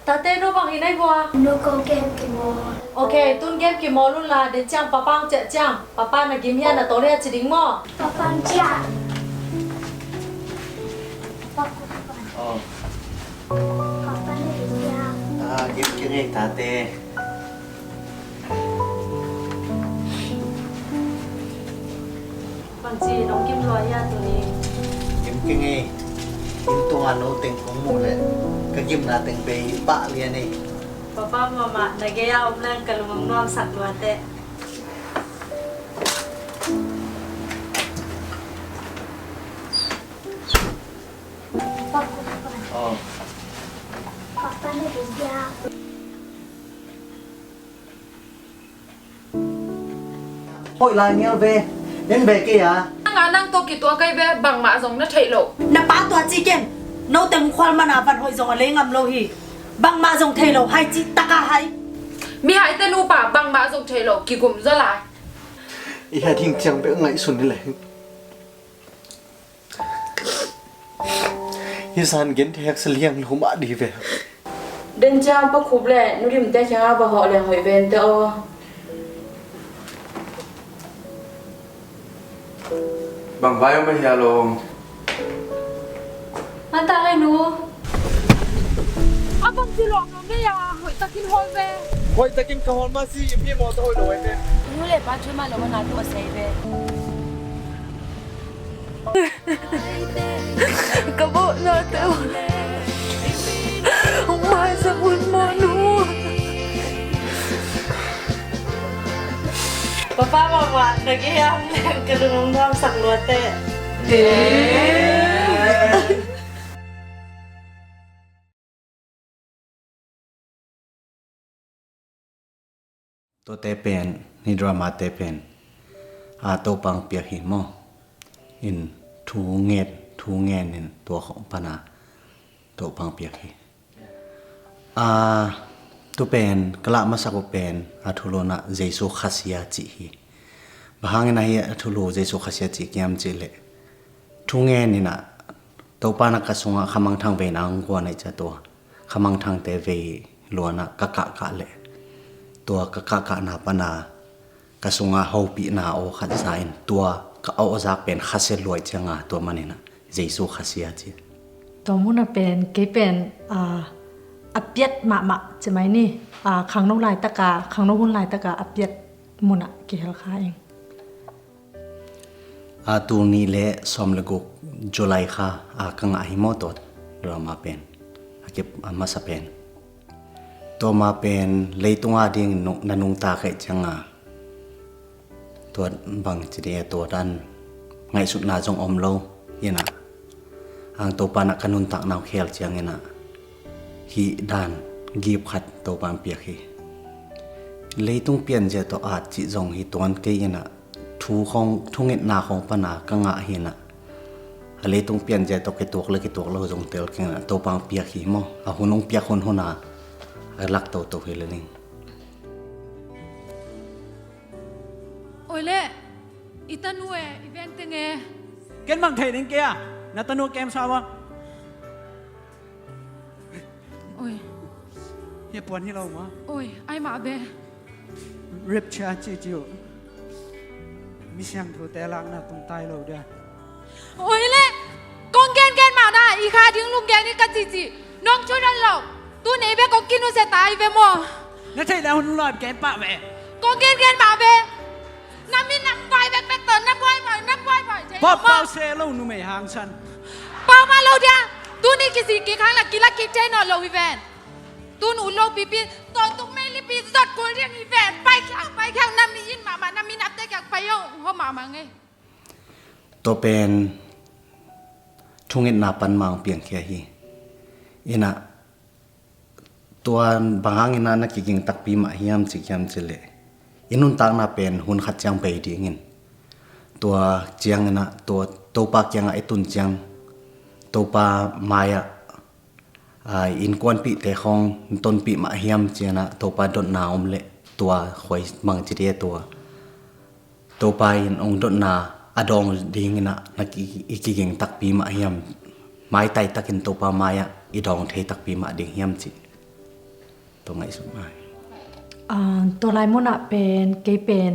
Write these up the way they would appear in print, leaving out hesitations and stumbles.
ตาเต้นูบังหินไอ้บัว นูก็เก็บกี่โมง โอเคตุนเก็บกี่โมลุ่นละเดี๋ยวจังป้าปังเจ๊จังป้าปังน่ะกิมยันน่ะตัวเรียกจิดิงหม้อ ป้าปันจ้าป้าปัน Oh, ป้าปันเลยจ้า game kiri tate. บางทีน้องกิมร้อยยาตัวนี้ Game kiri. Game tu anu teng kamu le. Ke game na teng be pak lian ni. ป้าป้ามามาในแกยาอมแรงกะลุงน้อมสักตัวเต้ ป้าปัน Oh, ป้าปันเลยจ้า hoi la ngel ve. Nen be ke ya. nga nang to ki to kai be bang ma jong na thei lo na pa tua chi ken no tem khwal mana van hoi jong ale ngam lo hi bang ma jong thei lo hai chi taka hai mi hai te nu pa bang ma jong thei lo ki gum za lai I ha thing chang be ngai sun ni le. Hi san gen thek seliang lu ma di ve. den jang pa khub le nu rim te cha ba ho le hoi ven te o Bằng vai mà hiểu luôn. อันตาให้หนู abang ti long no me ya hoi takin hoi ve Hoi ta kim kahon ma si im hi mo to hoi lo ai ne. nu le pa chu ma lo na tu sei be ka bo na te ông mai sa bun mo nu ป้าป้ามามาในแกยาอมแรงกะลุงน้อมสักตัวเต้ To te pen ni drama te pen. To pang pia hi mo. In thu ngen in to khong pana. To pang pia hi. Tu pen kala masako pen athulo na Jesu khasia chi hi. Bahang na hi athulo Jesu khasia chi kiam chi le. Thu ngen ni na to pana kasunga khamang thang ve na ngwa nai cha to. Khamang thang te ve lo na ka le. ตัวกะนาปนา kasunga hopi na o khat sain tua ka o ozak pen khase loi changa to manina Jesu khasia chi ตัวมุนเป็นเกเป็นอเปียดมาใช่ไหมนี่ขังนกลายตะกาขังนกหุ่นลายตะกาอเปียดมุนเกลคาเอง tu ni le som le gok July kha kang a himo to drama pen akep amasa pen to ma pen leitunga ding nanung ta khai changa to bang chide to dan ngai sut na jong om lo yena ang to pa na kanun tak naw khel chiang ena hi dan gip khat to pam piak hi leitung pian je to at chi jong hi ton ke ena thu khong thunget na khong pana kanga hi na leitung pian je to ke tok le ke tok lo jong tel ke na to pam piak hi mo a hunong piak hon hona lak to hi le ning oi le itanu e event te nge Ken mang thầy đến kia na tanu kem sao ba oi hiệp buồn hi lâu mà oi ai ma be rip cha chi chiu mi sang thu te lang na tung tai lâu dia oi le con gen ma da i kha ding lung gen ni ka chi chi nong chu ran lo tu nei be ko kinu se tai be mo na thầy là hun loi kem pa về con gen ma be nam min nam vai bek bek ton nam vai phải pop pao se lâu nu mày hàng san bao ma lâu dia tu ni kisi ki khang la ki che no lo event tu nu lo pi ton tu me li pi zot ko riang event pai khang nam mi in ma nam min ap te kak pai yo ho ma nge to pen thunget na pan mang piang kya hi ina tuan bahang ina na kiking takpi ma hiam chi kyam chile inun tak na pen hun khat chang pe di ngin tua chiang na to pa kyang ai tun chang to pa maya in kwan pi te khong ton pi ma hiam chiana to pa don na om le tua khoi mang chi de tua to pa in ong don na adong ding na ikiging takpi ma hiam mai tai takin to pa maya idong the takpi ma ding hiam chi ตัวไงสุดมา ตัวลายมุนอะเป็นเกเป็น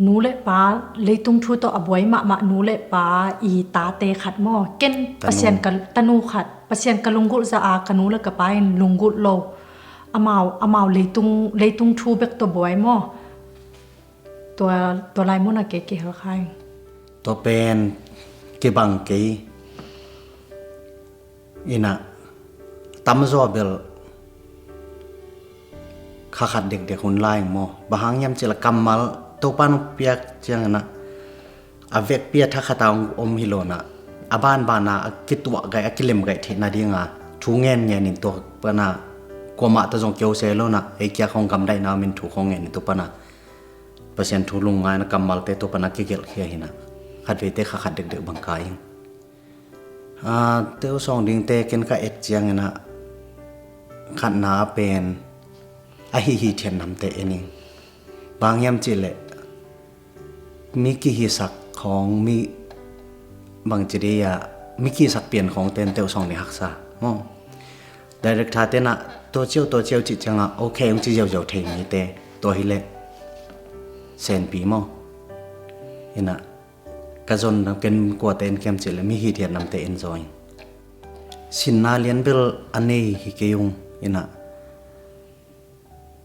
หนูเละป้าเลยตุ้งทูตัวอบวยมาหนูเละป้าอีตาเตขัดหม้อเก้นปะเซียนกันตะนูขัดปะเซียนกันลุงกุสะอากันนูเละกะไปลุงกุโลอามาเลยตุ้งทูเบกตัวบวยหม้อตัวลายมุนอะเก๋ๆเหรอคะ ตัวเป็นเกบังเกอินะตั้มจอเบลข้าขัดเด็กๆคนไล่หมอบางยามจิละกำมัลตัวปานเปียกจังนะอาเวกเปียทักขตาอมฮิโลนะอาบ้านบานากิตัวไกอากิเลมไกเทนาดีงาทูเงินเนี่ยนี่ตัวปนากวมาตะจงเกียวเซโลนะไอเกียของกำได้นามินถูของเงินนี่ตัวปนาเปอร์เซ็นต์ทูลุงไงนะกำมัลเตตัวปนากิเกลเคียหินะขัดเวเตข้าขัดเด็กๆบางกายเต้าสองดิ่งเตกินกับเอ็ดเจียงนะขัดนาเป็นไอฮิฮิเทียนนำเตเองบางยามจิเลมีกี่ฮิสักของมีบางจีเดียมีกี่สักเปลี่ยนของเต้นเต้าสองในหักษามองแต่เด็กท่าเต้นอะตัวเจียวจิตจังอะโอเคองจีเจียวเทงนี่เตตัวฮิเลเซนปีมองเห็นอะกระจนเป็นกว่าเต้นเกมจิเลมีฮิเทียนนำเตเอ็นจอยสินนาเลียนเบลอันนี้ฮิเกยุงเห็นอะ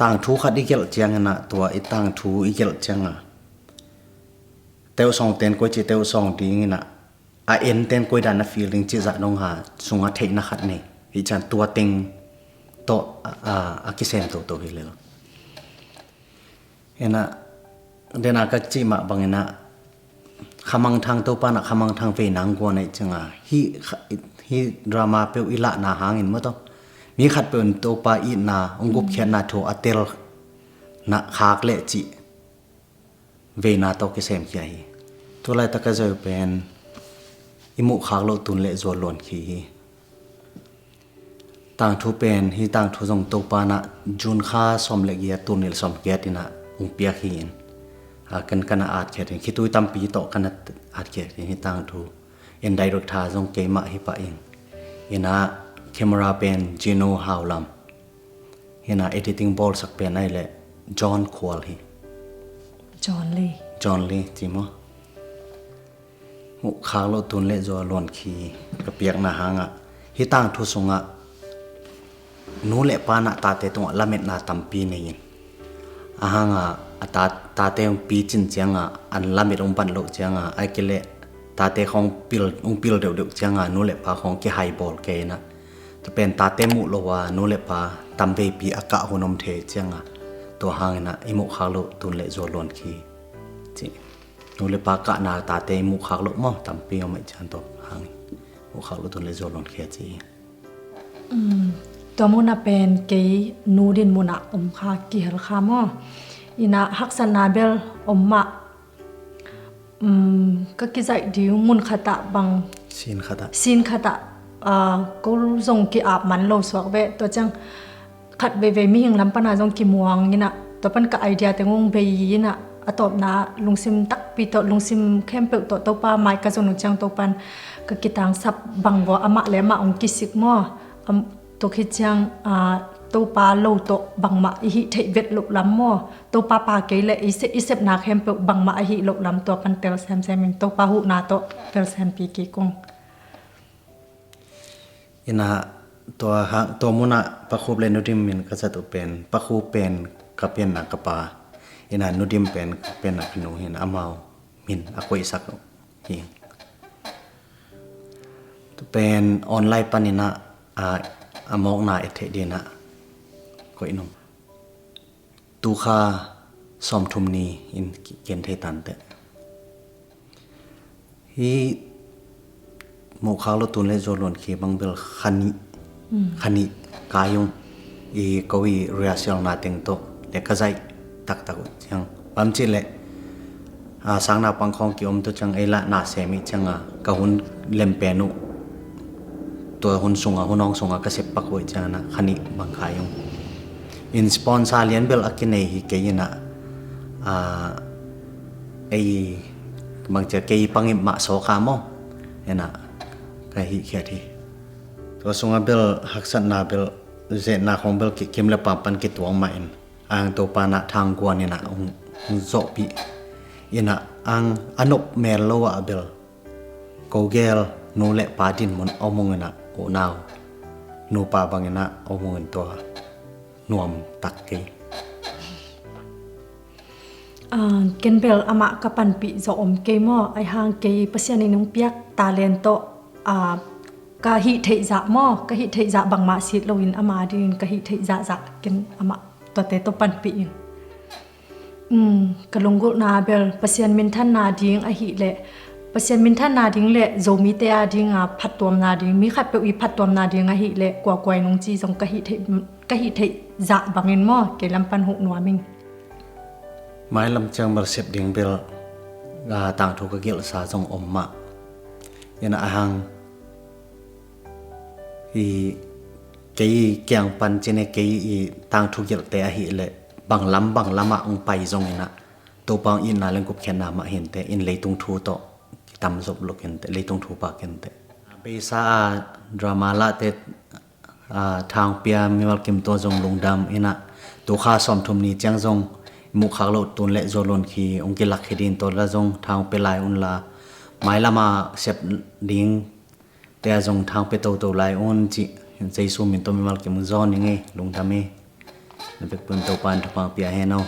ต่างทูขัดอีเกลเจียงนะตัวอีต่างทูอีเกลเจียงอ่ะเต้าสองเต้นก๋วยจีเต้าสองดิ้งนะเอ็นเต้นก๋วยดานฟีลิงจีจะน้องหาสุงอาเทนนะขัดนี่อีจันตัวเต็งโตอากิเซนตัวฮิเลลเอ็นะเดนากจีมาบางนะขมังทางตัวปานะขมังทางเวนังกว่าในจังอ่ะฮีดราม่าเปลวอิละนาหางอินมั้งตัวมีขัดเป็นตัวปลาอีนาองกุบเขียนนาโถอัตเตลนาขากเละจิเวนาโตกิเซมขี้ตัวไรตะกะเจอเป็นอิมุขากโลตุนเละจวนล้วนขี้ต่างทูเป็นฮีต่างทูทรงตัวปานะจุนข้าสมเละเกียตุนเนลสมเกียตินะองเปียขี้อินกันอาจเขียนคิดตัวตั้มปีโตกันอาจเขียนฮีต่างทูเอ็นไดรักทาทรงเกมะฮิปะเองอินะcamera pen Gino Howlam hina editing ball sak pen ai le John Kwal hi John Lee timo mu khalo tun le zo lon khi ka piak na hanga hi tang thu sunga nu le pa na ta te tong lamet na tampi nei ahanga ta te pi chin changa an lamet ong pan lo changa ai ke le ta te khong pil deu changa nu le pa khong ke high ball ke naจะเป็นตาเตมุโลวานูเลปาตัมเบปีอากาหุนมเทเจียงอ่ะตัวหางนะอิมุขากโลตุนเลโจลวนคีจินูเลปากะนาตาเตมุขากโลมอตัมปีเอาไม่จันตัวหางมุขากโลตุนเลโจลวนคีจีตัวมุนะเป็นเกยนูดินมุนะคากิฮลคามออินะฮักษนาเบลมะก็กิจดิวมุนขตะบังสินขตะก็ส่งกี่อาบมันโลสวกเวตัวจังขัดเวมีหิงลำปนาส่งกี่มวงนี่นะตัวปันกับไอเดียแต่งงเบยีน่ะตบนะลุงซิมตักปีตัวลุงซิมเข้มเปิลตัวปลาไม้กระสนุจังตัวปันก็กิตังสับบังวัวอมะและมาองกิสิกมอตัวคิดจังตัวปลาโลตัวบังมาอิเทเวทลุกลำมอตัวปลาเกยเลยอิเซบนาเข้มเปิลบังมาอิลุกลำตัวปันเตลแซมมิงตัวปลาหูนาตัวเตลแซมปีกีกงอินะตัวมุนะปะคูเปลนุดิมมินก็จะตัวเป็นปะคูเป็นกับเป็นนักกปาอินะนุดิมเป็นนักหนูเห็นอามามินอากวยสักเฮียตัวเป็นออนไลน์ปันินะอามองนาเอเทดีนะก็อินุตูคาสอมทุมนีอินเกนเทตันเตฮีมุขากโลตุนเลโจลวนคีบังเบลขันิกายุงอีกวีเรียเซียลนาเต็งโตเลกะใจตักจังปั๊มจิเลสังนาปังคองกิอมตัวจังเอละนาเซมิจังกะหุนเลมเปนุตัวหุนสุงหุนองสุงกะเสปปักไว้จังนะขันิบังคายุงอินสปอนซาเลียนเบลอกินเนฮิเกยินะไอบางจะเกยปังอิมะโซคามอเห็นนะก็ฮิเขียทีตัวสุงเบลฮักษณาเบล เจนาของเบลกิเกมละปาปันกิตวงมาอินอังตัวปานะทางกวนนี่นะองโซปีอินะอังอนบเมลโลวะเบลโกเกลนูเละปาดินมันเอามงนะโอนาวนูปาบังนะเอามงตัวนวมตักกีเกนเบลอามากับปันปีจะอมเกมอไอหางเกยปัสยานินุงเปียกตาเลนโตกะหิเทจะมอกะหิเทจะบังมาสิโลวินอามาดินกะหิเทจะเกนอามาตัวเตโตปันปีกะลงกุนาเบลปัสยานมินทันนาดิงอหิเลปัสยานมินทันนาดิงเลโซมีเตอาดิงพัดตัวนาดิงมีขัดเปวีพัดตัวนาดิงอหิเลกว่ากวยนงจีจงกะหิเทจะบังเงินมอเกลัมปันหกนัวมิงไม้ลำเชิงบริเสพดิ่งเบลต่างถูกเกี่ยวสาจงอมมะยันอาหังอีเกี่ยเกี่ยงปันเจเนเกี่ยต่างถูกเกี่ยวแต่อหิเลยบังล้ำมาองไปจงเนะตัวบางอินนาเล่นกุบแขนนามาเห็นแต่อินเลยตรงทูโตตำจบลกเห็นแต่เลยตรงทูปากเห็นแต่เบซ่าดราม่าละแต่ทางเปียมีวัลกิมตัวจงลงดำอินะตัวข้าสอมทุมนี้จังจงมุขากโลตุนเละโจลนคีองกิลักขิดินตัวละจงทางเปลายอุนลาไม้ละมาเสพดิ้งแต่จงทางเปโตตัวลายอุนจิใจสูมินตัวมีวัลกิมจอนยังไงลงทำเองนั่นเป็นตัวปานทุกปางเปียเฮนเอา